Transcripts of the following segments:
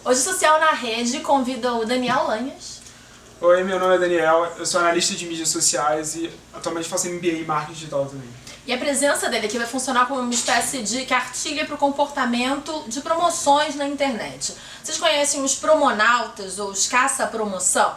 Hoje Social na Rede convida o Daniel Lanhas. Oi, meu nome é Daniel, eu sou analista de mídias sociais e atualmente faço MBA em marketing digital também. E a presença dele aqui vai funcionar como uma espécie de cartilha para o comportamento de promoções na internet. Vocês conhecem os promonautas ou os caça-promoção?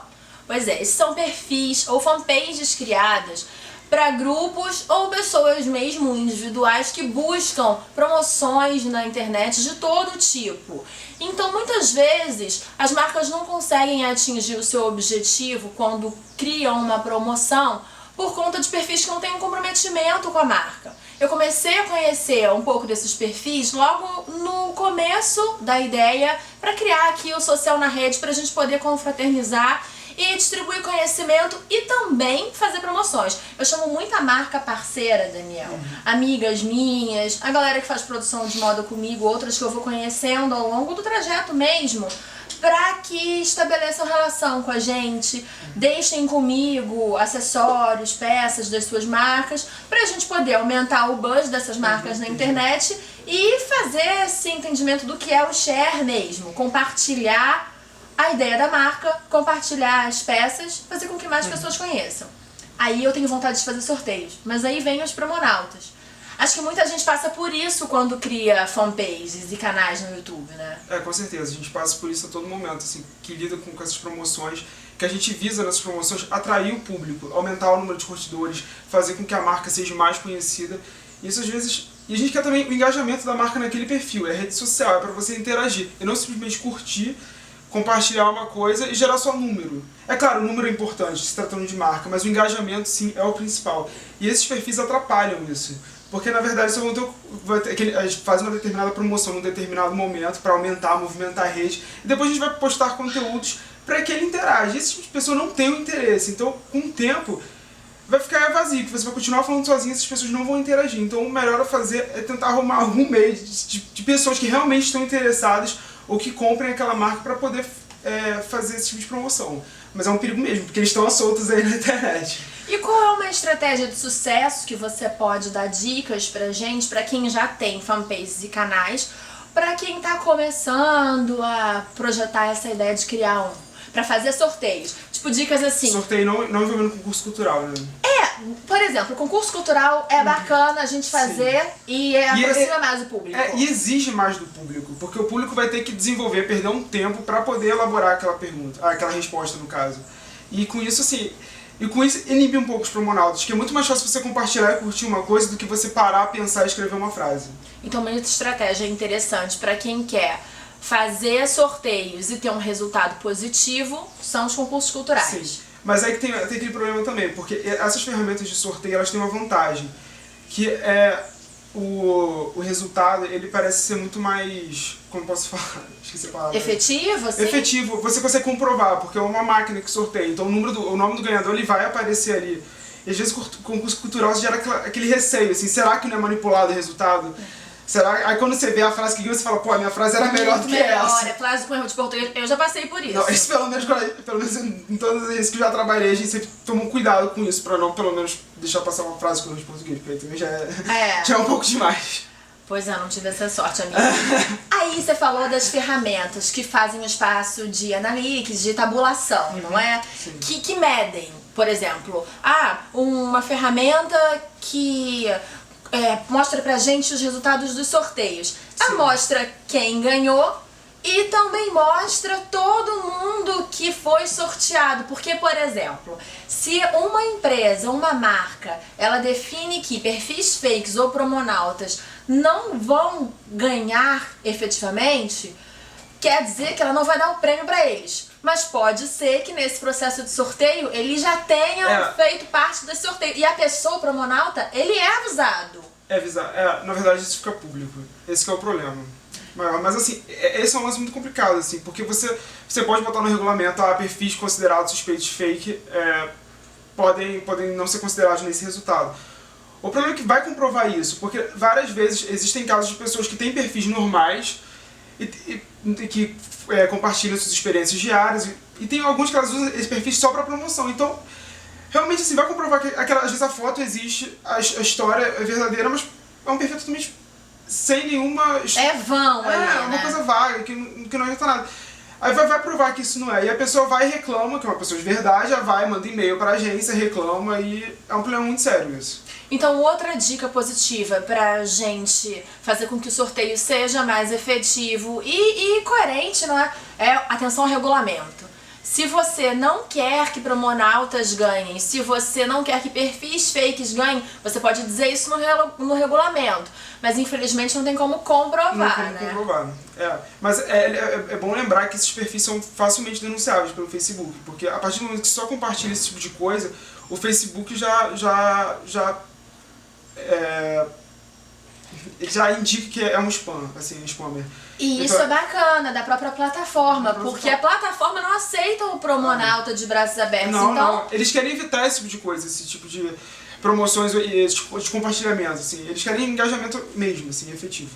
Pois é, esses são perfis ou fanpages criadas para grupos ou pessoas mesmo individuais que buscam promoções na internet de todo tipo. Então, muitas vezes, as marcas não conseguem atingir o seu objetivo quando criam uma promoção por conta de perfis que não têm um comprometimento com a marca. Eu comecei a conhecer um pouco desses perfis logo no começo da ideia para criar aqui o Social na Rede, para a gente poder confraternizar e distribuir conhecimento e também fazer promoções. Eu chamo muita marca parceira, Daniel. Amigas minhas, a galera que faz produção de moda comigo, outras que eu vou conhecendo ao longo do trajeto mesmo, para que estabeleçam relação com a gente, deixem comigo acessórios, peças das suas marcas, para a gente poder aumentar o buzz dessas marcas na internet e fazer esse entendimento do que é o share mesmo, compartilhar a ideia da marca, compartilhar as peças, fazer com que mais pessoas conheçam. Aí eu tenho vontade de fazer sorteios, mas aí vem os promonautas. Acho que muita gente passa por isso quando cria fanpages e canais no YouTube, né? Com certeza, a gente passa por isso a todo momento, assim, que lida com essas promoções, que a gente visa nessas promoções atrair o público, aumentar o número de curtidores, fazer com que a marca seja mais conhecida. Isso às vezes... E a gente quer também o engajamento da marca naquele perfil, é rede social, é para você interagir, e não simplesmente curtir, compartilhar uma coisa e gerar só número. É claro, o número é importante, se tratando de marca, mas o engajamento, sim, é o principal. E esses perfis atrapalham isso. Porque, na verdade, eles fazem uma determinada promoção num determinado momento para aumentar, movimentar a rede, e depois a gente vai postar conteúdos para que ele interaja. Esse tipo de pessoa não tem o interesse. Então, com o tempo, vai ficar vazio, que você vai continuar falando sozinho e essas pessoas não vão interagir. Então, o melhor a fazer é tentar arrumar algum meio de pessoas que realmente estão interessadas ou que comprem aquela marca para poder fazer esse tipo de promoção. Mas é um perigo mesmo, porque eles estão soltos aí na internet. E qual é uma estratégia de sucesso que você pode dar dicas pra gente, pra quem já tem fanpages e canais, pra quem tá começando a projetar essa ideia de criar pra fazer sorteios? Tipo, dicas assim... Sorteio não envolvendo concurso cultural, né? Por exemplo, o concurso cultural é bacana a gente fazer e aproxima mais o público. E exige mais do público, porque o público vai ter que desenvolver, perder um tempo para poder elaborar aquela pergunta, aquela resposta no caso. E com isso, assim, inibe um pouco os promonautas, que é muito mais fácil você compartilhar e curtir uma coisa do que você parar, pensar e escrever uma frase. Então, uma estratégia interessante para quem quer fazer sorteios e ter um resultado positivo são os concursos culturais. Sim. Mas aí que tem aquele problema também, porque essas ferramentas de sorteio, elas têm uma vantagem, que é o resultado, ele parece ser muito mais, como posso falar? Esqueci a palavra. Efetivo, assim? Efetivo, você consegue comprovar, porque é uma máquina que sorteia, então o nome do ganhador ele vai aparecer ali. E às vezes o concurso cultural gera aquele receio, assim, será que não é manipulado o resultado? Será? Aí quando você vê a frase que ganhou, você fala, pô, a minha frase era melhor do que essa. É frase com erro de português, eu já passei por isso. Não, isso pelo menos em todas as vezes que eu já trabalhei, a gente sempre toma um cuidado com isso, pra não pelo menos deixar passar uma frase com erro de português, porque aí também já é um pouco demais. Pois é, não tive essa sorte, amiga. Aí você falou das ferramentas que fazem o espaço de analytics, de tabulação, não é? Sim. Que medem, por exemplo, uma ferramenta que... mostra pra gente os resultados dos sorteios. Ela mostra quem ganhou e também mostra todo mundo que foi sorteado. Porque, por exemplo, se uma empresa, uma marca, ela define que perfis fakes ou promonautas não vão ganhar efetivamente, quer dizer que ela não vai dar o prêmio pra eles. Mas pode ser que nesse processo de sorteio ele já tenha feito parte desse sorteio. E a pessoa, o promonauta, ele é avisado. Na verdade isso fica público. Esse que é o problema. Mas assim, esse é um lance muito complicado, assim, porque você pode botar no regulamento, perfis considerados suspeitos fake podem não ser considerados nesse resultado. O problema é que vai comprovar isso, porque várias vezes existem casos de pessoas que têm perfis normais e que compartilham suas experiências diárias, e tem alguns que elas usam esse perfil só para promoção. Então, realmente, assim, vai comprovar que às vezes a foto existe, a história é verdadeira, mas é um perfil totalmente sem nenhuma... É vão ali, uma coisa vaga, que não adianta nada. Aí vai provar que isso não é. E a pessoa vai e reclama, que é uma pessoa de verdade, já vai, manda e-mail pra agência, reclama e é um problema muito sério isso. Então, outra dica positiva pra gente fazer com que o sorteio seja mais efetivo e coerente, não é? É atenção ao regulamento. Se você não quer que promonautas ganhem, se você não quer que perfis fakes ganhem, você pode dizer isso no regulamento. Mas infelizmente não tem como comprovar, não tem como né? comprovar. Mas é bom lembrar que esses perfis são facilmente denunciáveis pelo Facebook, porque a partir do momento que só compartilha esse tipo de coisa, o Facebook já indica que é um spam, assim, um spammer. E então, isso é bacana, da própria plataforma, porque a plataforma não aceita o promonauta de braços abertos. Não. Eles querem evitar esse tipo de coisa, esse tipo de promoções e de compartilhamento, assim. Eles querem engajamento mesmo, assim, efetivo.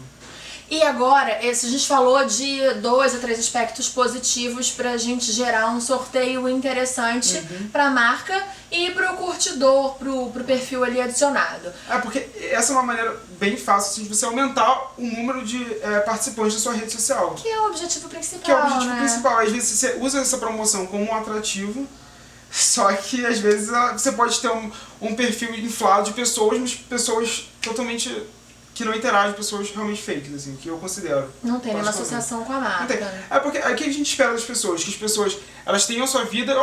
E agora, a gente falou de 2 a 3 aspectos positivos pra gente gerar um sorteio interessante pra marca e pro curtidor, pro perfil ali adicionado. Porque essa é uma maneira bem fácil assim, de você aumentar o número de participantes da sua rede social. Que é o objetivo principal, Que é o objetivo né? principal. Às vezes você usa essa promoção como um atrativo, só que às vezes você pode ter um perfil inflado de pessoas, mas pessoas totalmente que não interagem, pessoas realmente fakes, assim, que eu considero. Não tem nenhuma associação com a marca. Não tem. Porque o que a gente espera das pessoas? Que as pessoas, elas tenham a sua vida,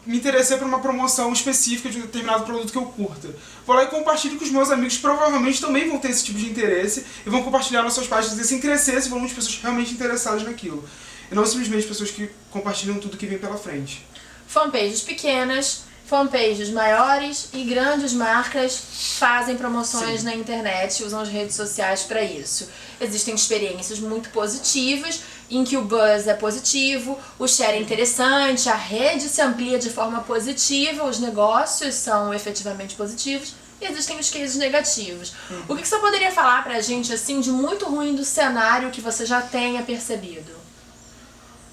me interessei por uma promoção específica de um determinado produto que eu curta. Vou lá e compartilho com os meus amigos, provavelmente também vão ter esse tipo de interesse, e vão compartilhar nas suas páginas, e assim crescer esse volume de pessoas realmente interessadas naquilo. E não simplesmente pessoas que compartilham tudo que vem pela frente. Fanpages pequenas, fanpages maiores e grandes marcas fazem promoções na internet, usam as redes sociais para isso. Existem experiências muito positivas, em que o buzz é positivo, o share é interessante, a rede se amplia de forma positiva, os negócios são efetivamente positivos, e existem os cases negativos. O que você poderia falar pra gente, assim, de muito ruim do cenário que você já tenha percebido?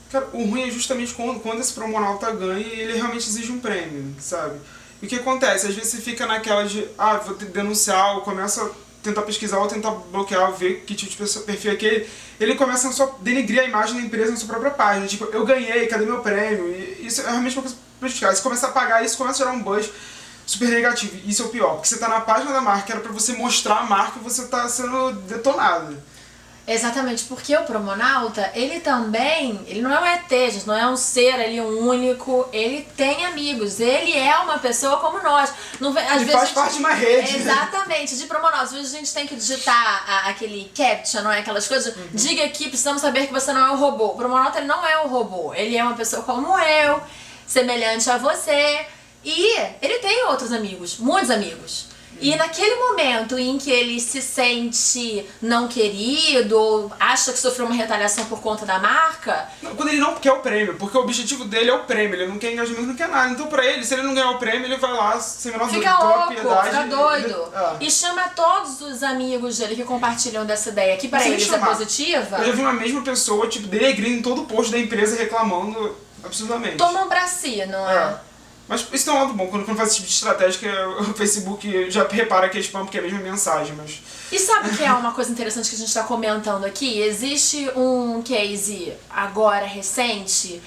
Cara, o ruim é justamente quando esse promonauta ganha e ele realmente exige um prêmio, sabe? E o que acontece? Às vezes você fica naquela de, vou denunciar, ou começa a tentar pesquisar, ou tentar bloquear, ou ver que tipo de perfil é aquele. Ele começa a só denegrir a imagem da empresa na sua própria página. Tipo, eu ganhei, cadê meu prêmio? E isso é realmente uma coisa prejudicial. Se começar a pagar isso, começa a gerar um buzz super negativo. Isso é o pior, porque você tá na página da marca, era pra você mostrar a marca e você tá sendo detonado. Exatamente, porque o promonauta, ele não é um ET, gente, não é um ser ali único, ele tem amigos, ele é uma pessoa como nós. Ele faz parte de uma rede. Exatamente, de promonauta. Às vezes a gente tem que digitar aquele captcha, não é? Aquelas coisas, diga aqui, precisamos saber que você não é um robô. O promonauta, ele não é um robô, ele é uma pessoa como eu, semelhante a você, e ele tem outros amigos, muitos amigos. E naquele momento em que ele se sente não querido, ou acha que sofreu uma retaliação por conta da marca... Quando ele não quer o prêmio, porque o objetivo dele é o prêmio, ele não quer engajamento, não quer nada. Então pra ele, se ele não ganhar o prêmio, ele vai lá, sem menor fica louco, piedade, fica doido. E chama todos os amigos dele que compartilham dessa ideia, que pra eles é positiva. Eu já vi uma mesma pessoa, tipo, denegrindo em todo o post da empresa, reclamando absurdamente. Tomam pra si, não é? Mas isso tem um lado bom, quando faz esse tipo de estratégia, o Facebook já repara que é spam, porque é a mesma mensagem, mas... E sabe o que é uma coisa interessante que a gente está comentando aqui? Existe um case agora recente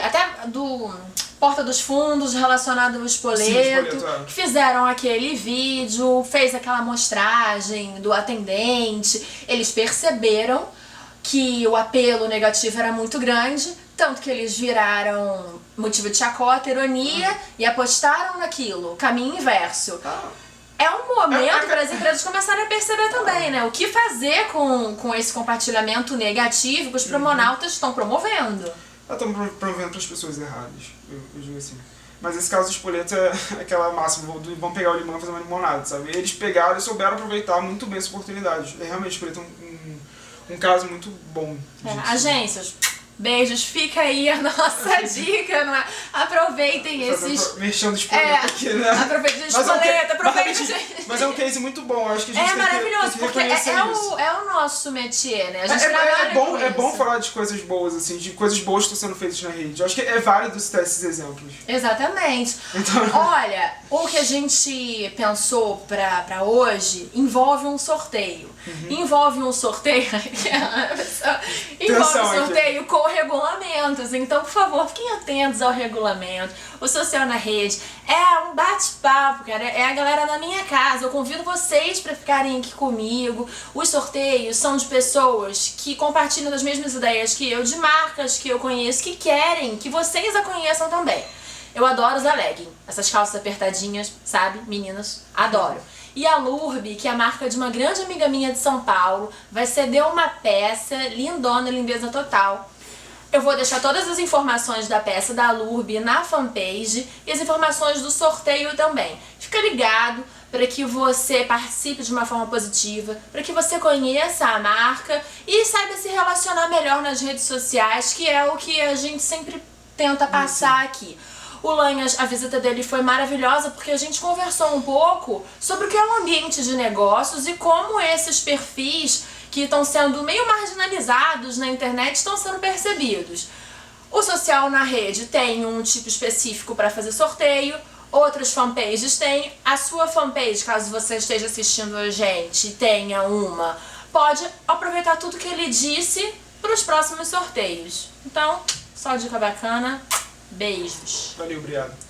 até do Porta dos Fundos relacionado ao Espoleto, que fizeram aquele vídeo, fez aquela amostragem do atendente, eles perceberam que o apelo negativo era muito grande, tanto que eles viraram motivo de chacota, ironia e apostaram naquilo, caminho inverso. É um momento para as empresas começarem a perceber também, né? O que fazer com esse compartilhamento negativo que os promonautas estão promovendo. Estão promovendo para as pessoas erradas, eu digo assim. Mas esse caso do Espoleto é aquela máxima, vão pegar o limão e fazer uma limonada, sabe? Eles pegaram e souberam aproveitar muito bem essa oportunidade. É realmente, o Espoleto é um caso muito bom. Agências, beijos, fica aí a nossa dica, não é? Aproveitem esses... Mexendo o Espoleto aqui, né? Aproveitem o Espoleto, aproveitem... Mas é um case muito bom, eu acho que a gente maravilhoso, tem que porque é o nosso métier, né? A gente é bom falar de coisas boas, assim, de coisas boas que estão sendo feitas na rede. Eu acho que é válido citar esses exemplos. Exatamente. Então... Olha, o que a gente pensou pra hoje envolve um sorteio. Envolve um sorteio... envolve um sorteio com regulamentos. Então, por favor, fiquem atentos ao regulamento. O Social na Rede é um bate-papo, cara. É a galera na minha casa. Eu convido vocês para ficarem aqui comigo. Os sorteios são de pessoas que compartilham das mesmas ideias que eu, de marcas que eu conheço, que querem que vocês a conheçam também. Eu adoro usar legging, essas calças apertadinhas, sabe, meninas? Adoro. E a Lurb, que é a marca de uma grande amiga minha de São Paulo, vai ceder uma peça lindona, lindeza total. Eu vou deixar todas as informações da peça da Lurb na fanpage e as informações do sorteio também. Fica ligado para que você participe de uma forma positiva, para que você conheça a marca e saiba se relacionar melhor nas redes sociais, que é o que a gente sempre tenta passar aqui. O Lanhas, a visita dele foi maravilhosa porque a gente conversou um pouco sobre o que é um ambiente de negócios e como esses perfis que estão sendo meio marginalizados na internet estão sendo percebidos. O Social na Rede tem um tipo específico para fazer sorteio, outras fanpages têm. A sua fanpage, caso você esteja assistindo a gente, tenha uma, pode aproveitar tudo que ele disse para os próximos sorteios. Então, só dica bacana. Beijos. Valeu, obrigado.